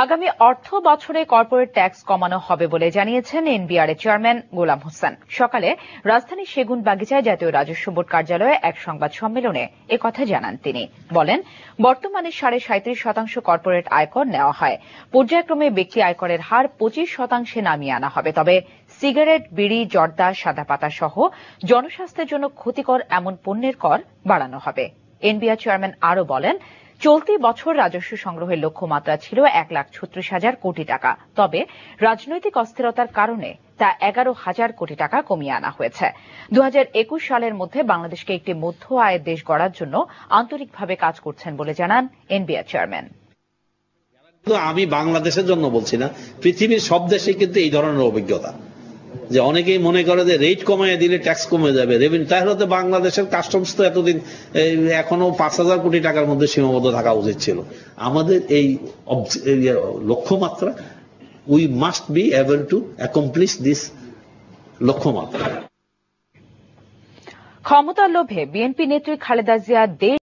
আগামী অর্থ বছরে কর্পোরেট ট্যাক্স কমানো হবে বলে জানিয়েছেন এনবিআর এর চেয়ারম্যান গোলাম হোসেন। সকালে রাজধানীর সেগুনবাগিচায় জাতীয় রাজস্ব বোর্ড কার্যালয়ে এক সংবাদ সম্মেলনে একথা জানান তিনি। বলেন, বর্তমানে 37.5% কর্পোরেট আয়কর নেওয়া হয়। পর্যায়ক্রমে ব্যক্তি আয়করের হার 25% নামিয়ে আনা হবে। তবে সিগারেট, বিড়ি, জর্দা, সাদা পাতা সহ জনস্বাস্থ্যের জন্য ক্ষতিকর এমন পণ্যের কর বাড়ানো হবে। এনবিআর চেয়ারম্যান আরও বলেন, চলতি বছর রাজস্ব সংগ্রহের লক্ষ্যমাত্রা ছিল 1,36,000 কোটি টাকা। তবে রাজনৈতিক অস্থিরতার কারণে তা 11,000 কোটি টাকা কমিয়ে আনা হয়েছে। 2021 সালের মধ্যে বাংলাদেশকে একটি মধ্য আয়ের দেশ গড়ার জন্য আন্তরিকভাবে কাজ করছেন বলে জানান এনবিআর চেয়ারম্যান। আমি বাংলাদেশের জন্য বলছি না, পৃথিবীর সব দেশে কিন্তু এই ধরনের অভিজ্ঞতা, যে অনেকেই মনে করে যে রেট কমিয়ে দিলে ট্যাক্স কমে যাবে, রেভিনিউ। তাহলে তো বাংলাদেশের কাস্টমস তো এতদিন এখনো 5,000 কোটি টাকার মধ্যে সীমাবদ্ধ থাকা উচিত ছিল। আমাদের এই লক্ষ্যমাত্রা, we must be able to accomplish this লক্ষ্যমাত্রা। ক্ষমতার লোভে বিএনপি নেত্রী খালেদা জিয়া দেশ